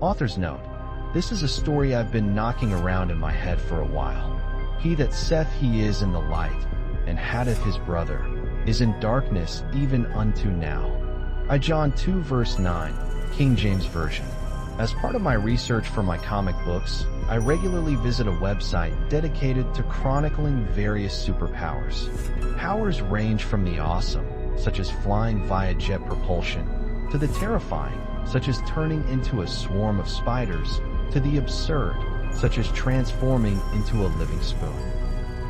Author's note: this is a story I've been knocking around in my head for a while. He that saith he is in the light, and hateth his brother, is in darkness even unto now. John 2 verse 9, King James Version. As part of my research for my comic books, I regularly visit a website dedicated to chronicling various superpowers. Powers range from the awesome, such as flying via jet propulsion, to the terrifying, such as turning into a swarm of spiders, to the absurd, such as transforming into a living spoon.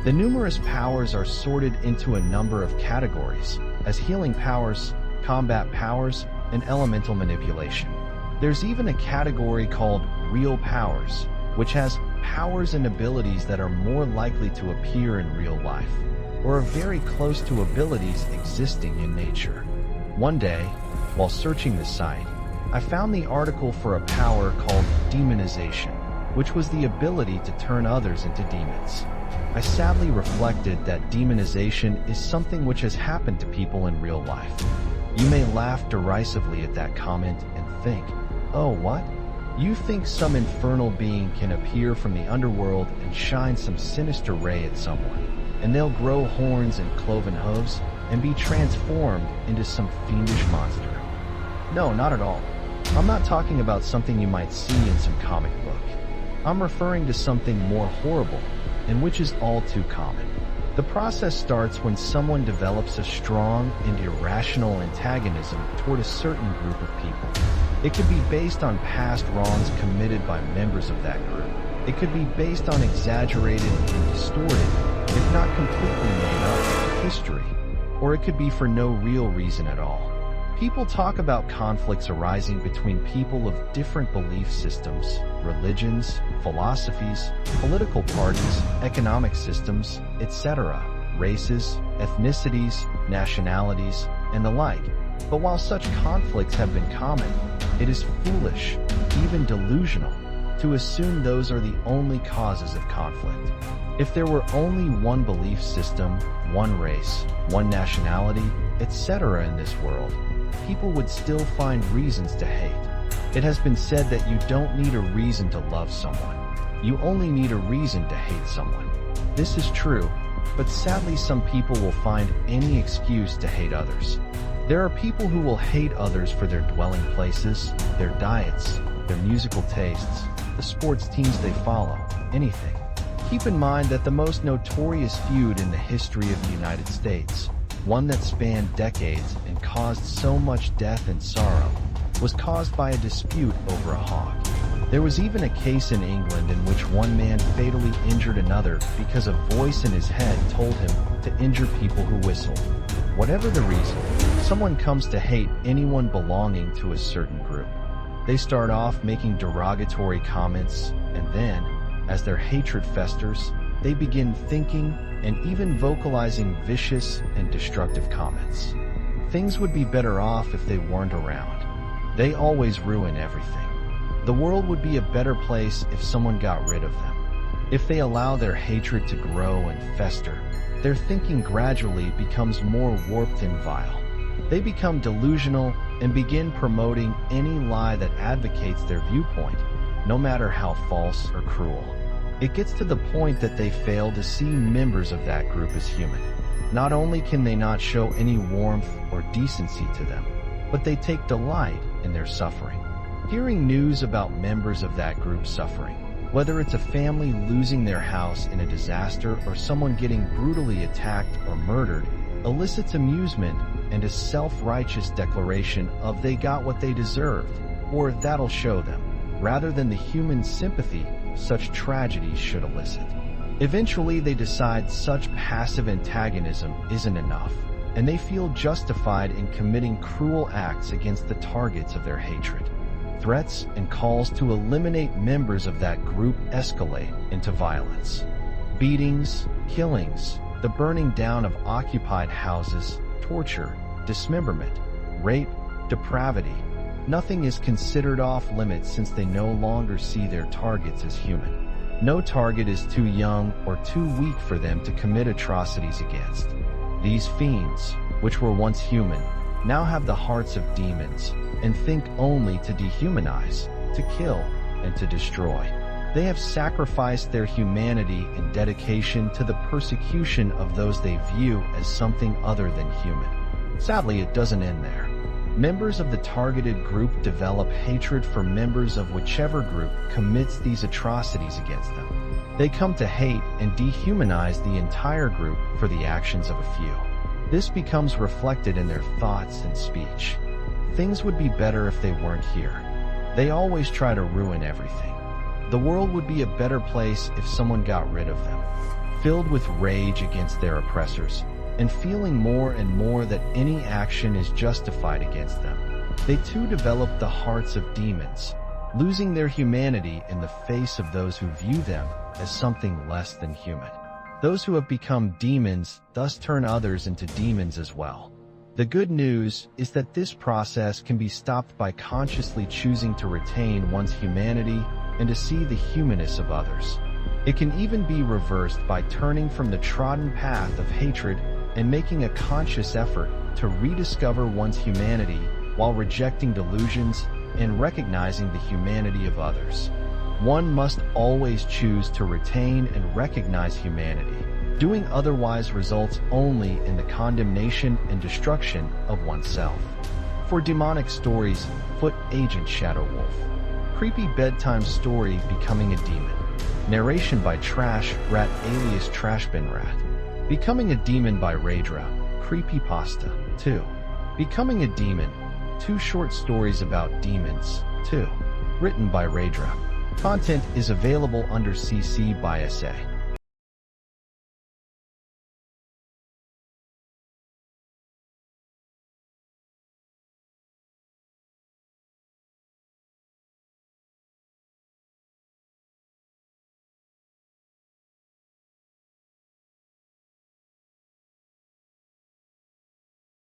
The numerous powers are sorted into a number of categories, as healing powers, combat powers, and elemental manipulation. There's even a category called real powers, which has powers and abilities that are more likely to appear in real life, or are very close to abilities existing in nature. One day, while searching the site, I found the article for a power called demonization, which was the ability to turn others into demons. I sadly reflected that demonization is something which has happened to people in real life. You may laugh derisively at that comment and think, oh, what? You think some infernal being can appear from the underworld and shine some sinister ray at someone, and they'll grow horns and cloven hooves and be transformed into some fiendish monster. No, not at all. I'm not talking about something you might see in some comic book. I'm referring to something more horrible, and which is all too common. The process starts when someone develops a strong and irrational antagonism toward a certain group of people. It could be based on past wrongs committed by members of that group. It could be based on exaggerated and distorted, if not completely made up, history. Or it could be for no real reason at all. People talk about conflicts arising between people of different belief systems, religions, philosophies, political parties, economic systems, etc., races, ethnicities, nationalities, and the like. But while such conflicts have been common, it is foolish, even delusional, to assume those are the only causes of conflict. If there were only one belief system, one race, one nationality, etc. in this world, people would still find reasons to hate. It has been said that you don't need a reason to love someone. You only need a reason to hate someone. This is true, but sadly some people will find any excuse to hate others. There are people who will hate others for their dwelling places, their diets, their musical tastes, the sports teams they follow, anything. Keep in mind that the most notorious feud in the history of the United States, one that spanned decades and caused so much death and sorrow, was caused by a dispute over a hog. There was even a case in England in which one man fatally injured another because a voice in his head told him to injure people who whistled. Whatever the reason, someone comes to hate anyone belonging to a certain group. They start off making derogatory comments, and then, as their hatred festers, they begin thinking and even vocalizing vicious and destructive comments. Things would be better off if they weren't around. They always ruin everything. The world would be a better place if someone got rid of them. If they allow their hatred to grow and fester, their thinking gradually becomes more warped and vile. They become delusional and begin promoting any lie that advocates their viewpoint, no matter how false or cruel. It gets to the point that they fail to see members of that group as human. Not only can they not show any warmth or decency to them, but they take delight in their suffering. Hearing news about members of that group suffering, whether it's a family losing their house in a disaster or someone getting brutally attacked or murdered, elicits amusement and a self-righteous declaration of they got what they deserved, or that'll show them, rather than the human sympathy such tragedies should elicit. Eventually they decide such passive antagonism isn't enough, and they feel justified in committing cruel acts against the targets of their hatred. Threats and calls to eliminate members of that group escalate into violence. Beatings, killings, the burning down of occupied houses, torture, dismemberment, rape, depravity. Nothing is considered off limits since they no longer see their targets as human. No target is too young or too weak for them to commit atrocities against. These fiends, which were once human, now have the hearts of demons and think only to dehumanize, to kill, and to destroy. They have sacrificed their humanity in dedication to the persecution of those they view as something other than human. Sadly, it doesn't end there. Members of the targeted group develop hatred for members of whichever group commits these atrocities against them. They come to hate and dehumanize the entire group for the actions of a few. This becomes reflected in their thoughts and speech. Things would be better if they weren't here. They always try to ruin everything. The world would be a better place if someone got rid of them. Filled with rage against their oppressors, and feeling more and more that any action is justified against them, they too develop the hearts of demons, losing their humanity in the face of those who view them as something less than human. Those who have become demons thus turn others into demons as well. The good news is that this process can be stopped by consciously choosing to retain one's humanity and to see the humanness of others. It can even be reversed by turning from the trodden path of hatred and making a conscious effort to rediscover one's humanity while rejecting delusions and recognizing the humanity of others. One must always choose to retain and recognize humanity. Doing otherwise results only in the condemnation and destruction of oneself. For demonic stories, foot Agent Shadow Wolf. Creepy bedtime story Becoming a Demon. Narration by Trash Rat alias Trashbin Rat. Becoming a Demon by Raydra. Creepypasta. 2. Becoming a Demon. 2 short stories about demons. 2. Written by Raydra. Content is available under CC by SA.